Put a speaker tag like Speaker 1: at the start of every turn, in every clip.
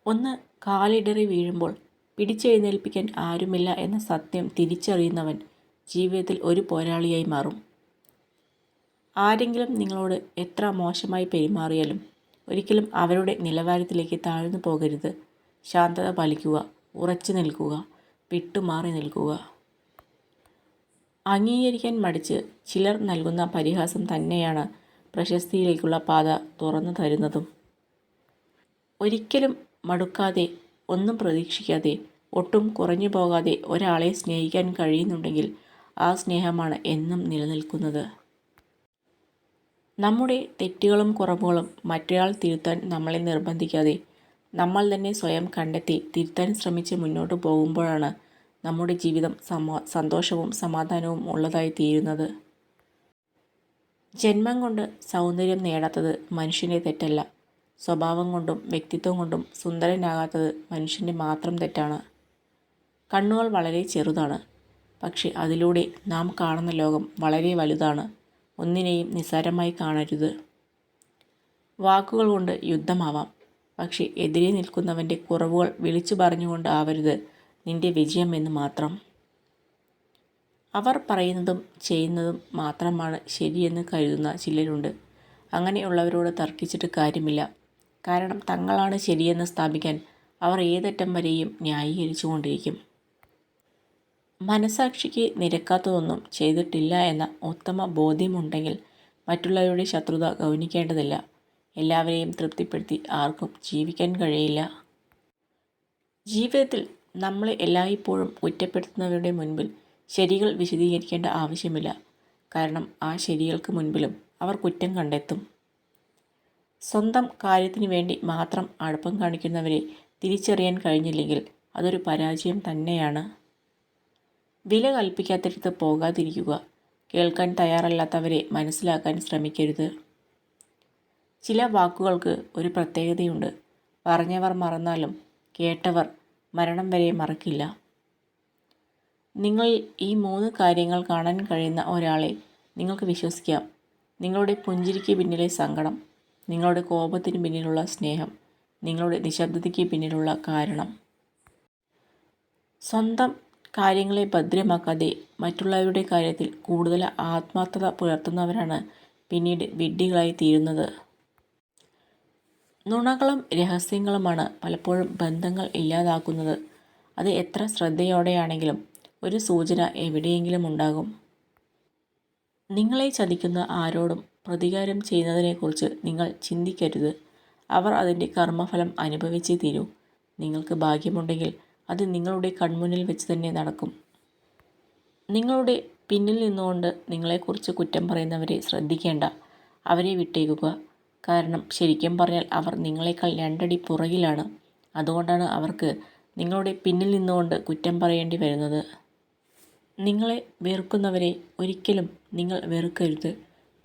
Speaker 1: ഒന്ന് കാലിടറി വീഴുമ്പോൾ പിടിച്ചെഴുന്നേൽപ്പിക്കാൻ ആരുമില്ല എന്ന സത്യം തിരിച്ചറിയുന്നവൻ ജീവിതത്തിൽ ഒരു പോരാളിയായി മാറും. ആരെങ്കിലും നിങ്ങളോട് എത്ര മോശമായി പെരുമാറിയാലും ഒരിക്കലും അവരുടെ നിലവാരത്തിലേക്ക് താഴ്ന്നു പോകരുത്. ശാന്തത പാലിക്കുക, ഉറച്ചു നിൽക്കുക, വിട്ടുമാറി നിൽക്കുക. അംഗീകരിക്കാൻ മടിച്ച് ചിലർ നൽകുന്ന പരിഹാസം തന്നെയാണ് പ്രശസ്തിയിലേക്കുള്ള പാത തുറന്നു തരുന്നതും. ഒരിക്കലും മടുക്കാതെ, ഒന്നും പ്രതീക്ഷിക്കാതെ, ഒട്ടും കുറഞ്ഞു പോകാതെ ഒരാളെ സ്നേഹിക്കാൻ കഴിയുന്നുണ്ടെങ്കിൽ ആ സ്നേഹമാണ് എന്നും നിലനിൽക്കുന്നത്. നമ്മുടെ തെറ്റുകളും കുറവുകളും മറ്റൊരാൾ തിരുത്താൻ നമ്മളെ നിർബന്ധിക്കാതെ നമ്മൾ തന്നെ സ്വയം കണ്ടെത്തി തിരുത്താൻ ശ്രമിച്ച് മുന്നോട്ട് പോകുമ്പോഴാണ് നമ്മുടെ ജീവിതം സന്തോഷവും സമാധാനവും ഉള്ളതായി തീരുന്നത്. ജന്മം കൊണ്ട് സൗന്ദര്യം നേടാത്തത് മനുഷ്യൻ്റെ തെറ്റല്ല. സ്വഭാവം കൊണ്ടും വ്യക്തിത്വം കൊണ്ടും സുന്ദരനാകാത്തത് മനുഷ്യൻ്റെ മാത്രം തെറ്റാണ്. കണ്ണുകൾ വളരെ ചെറുതാണ്, പക്ഷെ അതിലൂടെ നാം കാണുന്ന ലോകം വളരെ വലുതാണ്. ഒന്നിനെയും നിസ്സാരമായി കാണരുത്. വാക്കുകൾ കൊണ്ട് യുദ്ധമാവാം, പക്ഷെ എതിരെ നിൽക്കുന്നവൻ്റെ കുറവുകൾ വിളിച്ചു പറഞ്ഞുകൊണ്ട് ആവരുത് നിന്റെ വിജയം എന്ന് മാത്രം. അവർ പറയുന്നതും ചെയ്യുന്നതും മാത്രമാണ് ശരിയെന്ന് കരുതുന്ന ചിലരുണ്ട്. അങ്ങനെയുള്ളവരോട് തർക്കിച്ചിട്ട് കാര്യമില്ല. കാരണം തങ്ങളാണ് ശരിയെന്ന് സ്ഥാപിക്കാൻ അവർ ഏതറ്റം വരെയും ന്യായീകരിച്ചു കൊണ്ടിരിക്കും. മനസാക്ഷിക്ക് നിരക്കാത്തതൊന്നും ചെയ്തിട്ടില്ല എന്ന ഉത്തമ ബോധ്യമുണ്ടെങ്കിൽ മറ്റുള്ളവരുടെ ശത്രുത ഗൗനിക്കേണ്ടതില്ല. എല്ലാവരെയും തൃപ്തിപ്പെടുത്തി ആർക്കും ജീവിക്കാൻ കഴിയില്ല. ജീവിതത്തിൽ നമ്മളെ എല്ലായ്പ്പോഴും കുറ്റപ്പെടുത്തുന്നവരുടെ മുൻപിൽ ശരികൾ വിശദീകരിക്കേണ്ട ആവശ്യമില്ല. കാരണം ആ ശരികൾക്ക് മുൻപിലും അവർ കുറ്റം കണ്ടെത്തും. സ്വന്തം കാര്യത്തിന് വേണ്ടി മാത്രം അടുപ്പം കാണിക്കുന്നവരെ തിരിച്ചറിയാൻ കഴിഞ്ഞില്ലെങ്കിൽ അതൊരു പരാജയം തന്നെയാണ്. വില കൽപ്പിക്കാത്തിടത്ത് പോകാതിരിക്കുക. കേൾക്കാൻ തയ്യാറല്ലാത്തവരെ മനസ്സിലാക്കാൻ ശ്രമിക്കരുത്. ചില വാക്കുകൾക്ക് ഒരു പ്രത്യേകതയുണ്ട്. പറഞ്ഞവർ മറന്നാലും കേട്ടവർ മരണം വരെ മറക്കില്ല. നിങ്ങളിൽ ഈ 3 കാര്യങ്ങൾ കാണാൻ കഴിയുന്ന ഒരാളെ നിങ്ങൾക്ക് വിശ്വസിക്കാം. നിങ്ങളുടെ പുഞ്ചിരിക്ക് പിന്നിലെ സങ്കടം, നിങ്ങളുടെ കോപത്തിന് പിന്നിലുള്ള സ്നേഹം, നിങ്ങളുടെ നിശബ്ദതയ്ക്ക് പിന്നിലുള്ള കാരണം. സ്വന്തം കാര്യങ്ങളെ ഭദ്രമാക്കാതെ മറ്റുള്ളവരുടെ കാര്യത്തിൽ കൂടുതൽ ആത്മാർത്ഥത പുലർത്തുന്നവരാണ് പിന്നീട് വിഡ്ഢികളായി തീരുന്നത്. നുണകളും രഹസ്യങ്ങളുമാണ് പലപ്പോഴും ബന്ധങ്ങൾ ഇല്ലാതാക്കുന്നത്. അത് എത്ര ശ്രദ്ധയോടെയാണെങ്കിലും ഒരു സൂചന എവിടെയെങ്കിലും ഉണ്ടാകും. നിങ്ങളെ ചതിക്കുന്ന ആരോടും പ്രതികാരം ചെയ്യുന്നതിനെക്കുറിച്ച് നിങ്ങൾ ചിന്തിക്കരുത്. അവർ അതിൻ്റെ കർമ്മഫലം അനുഭവിച്ചേ തീരൂ. നിങ്ങൾക്ക് ഭാഗ്യമുണ്ടെങ്കിൽ അത് നിങ്ങളുടെ കൺമുന്നിൽ വെച്ച് തന്നെ നടക്കും. നിങ്ങളുടെ പിന്നിൽ നിന്നുകൊണ്ട് നിങ്ങളെക്കുറിച്ച് കുറ്റം പറയുന്നവരെ ശ്രദ്ധിക്കേണ്ട. അവരെ വിട്ടേക്കുക. കാരണം ശരിക്കും പറഞ്ഞാൽ അവർ നിങ്ങളെക്കാൾ 2 അടി പുറകിലാണ്. അതുകൊണ്ടാണ് അവർക്ക് നിങ്ങളുടെ പിന്നിൽ നിന്നുകൊണ്ട് കുറ്റം പറയേണ്ടി വരുന്നത്. നിങ്ങളെ വെറുക്കുന്നവരെ ഒരിക്കലും നിങ്ങൾ വെറുക്കരുത്.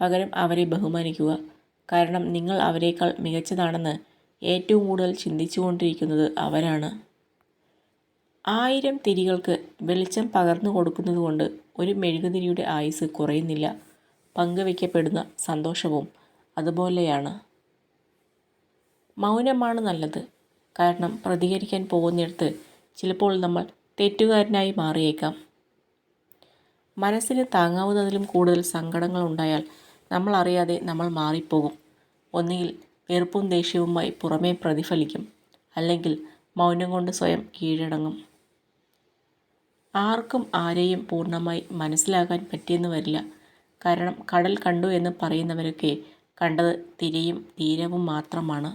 Speaker 1: പകരം അവരെ ബഹുമാനിക്കുക. കാരണം നിങ്ങൾ അവരെക്കാൾ മികച്ചതാണെന്ന് ഏറ്റവും കൂടുതൽ ചിന്തിച്ചുകൊണ്ടിരിക്കുന്നത് അവരാണ്. 1000 തിരികൾക്ക് വെളിച്ചം പകർന്നു കൊടുക്കുന്നതുകൊണ്ട് ഒരു മെഴുകുതിരിയുടെ ആയുസ് കുറയുന്നില്ല. പങ്കുവയ്ക്കപ്പെടുന്ന സന്തോഷവും അതുപോലെയാണ്. മൗനമാണ് നല്ലത്. കാരണം പ്രതികരിക്കാൻ പോകുന്നിടത്ത് ചിലപ്പോൾ നമ്മൾ തെറ്റുകാരനായി മാറിയേക്കാം. മനസ്സിന് താങ്ങാവുന്നതിലും കൂടുതൽ സങ്കടങ്ങൾ ഉണ്ടായാൽ നമ്മൾ അറിയാതെ നമ്മൾ മാറിപ്പോകും. ഒന്നുകിൽ വെറുപ്പും ദേഷ്യവുമായി പുറമേ പ്രതിഫലിക്കും, അല്ലെങ്കിൽ മൗനം കൊണ്ട് സ്വയം കീഴടങ്ങും. ആർക്കും ആരെയും പൂർണ്ണമായി മനസ്സിലാക്കാൻ പറ്റിയെന്ന് വരില്ല. കാരണം കടൽ കണ്ടു എന്ന് പറയുന്നവരൊക്കെ കണ്ടത് തിരയും തീരവും മാത്രമാണ്.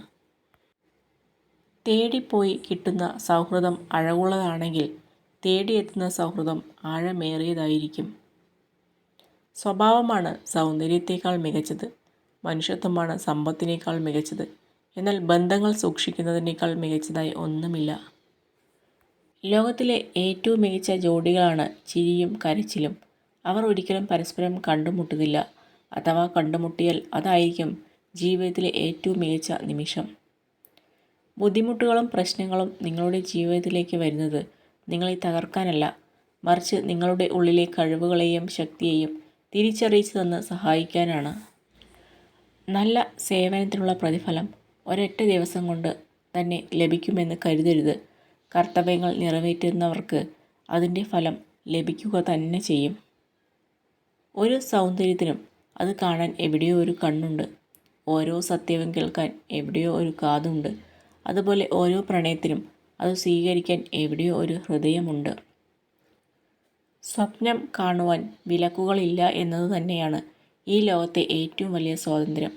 Speaker 1: തേടിപ്പോയി കിട്ടുന്ന സൗഹൃദം അഴകുള്ളതാണെങ്കിൽ തേടിയെത്തുന്ന സൗഹൃദം ആഴമേറിയതായിരിക്കും. സ്വഭാവമാണ് സൗന്ദര്യത്തേക്കാൾ മികച്ചത്. മനുഷ്യത്വമാണ് സമ്പത്തിനേക്കാൾ മികച്ചത്. എന്നാൽ ബന്ധങ്ങൾ സൂക്ഷിക്കുന്നതിനേക്കാൾ മികച്ചതായി ഒന്നുമില്ല. ലോകത്തിലെ ഏറ്റവും മികച്ച ജോഡികളാണ് ചിരിയും കരച്ചിലും. അവർ ഒരിക്കലും പരസ്പരം കണ്ടുമുട്ടുന്നില്ല. അഥവാ കണ്ടുമുട്ടിയാൽ അതായിരിക്കും ജീവിതത്തിലെ ഏറ്റവും മികച്ച നിമിഷം. ബുദ്ധിമുട്ടുകളും പ്രശ്നങ്ങളും നിങ്ങളുടെ ജീവിതത്തിലേക്ക് വരുന്നത് നിങ്ങളെ തകർക്കാനല്ല, മറിച്ച് നിങ്ങളുടെ ഉള്ളിലെ കഴിവുകളെയും ശക്തിയെയും തിരിച്ചറിയിച്ചു തന്ന് സഹായിക്കാനാണ്. നല്ല സേവനത്തിനുള്ള പ്രതിഫലം ഒരൊറ്റ ദിവസം കൊണ്ട് തന്നെ ലഭിക്കുമെന്ന് കരുതരുത്. കർത്തവ്യങ്ങൾ നിറവേറ്റുന്നവർക്ക് അതിൻ്റെ ഫലം ലഭിക്കുക തന്നെ ചെയ്യും. ഒരു സൗന്ദര്യത്തിനും അത് കാണാൻ എവിടെയോ ഒരു കണ്ണുണ്ട്. ഓരോ സത്യവും കേൾക്കാൻ എവിടെയോ ഒരു കാതുണ്ട്. അതുപോലെ ഓരോ പ്രണയത്തിനും അത് സ്വീകരിക്കാൻ എവിടെയോ ഒരു ഹൃദയമുണ്ട്. സ്വപ്നം കാണുവാൻ വിലക്കുകളില്ല എന്നത് തന്നെയാണ് ഈ ലോകത്തെ ഏറ്റവും വലിയ സ്വാതന്ത്ര്യം.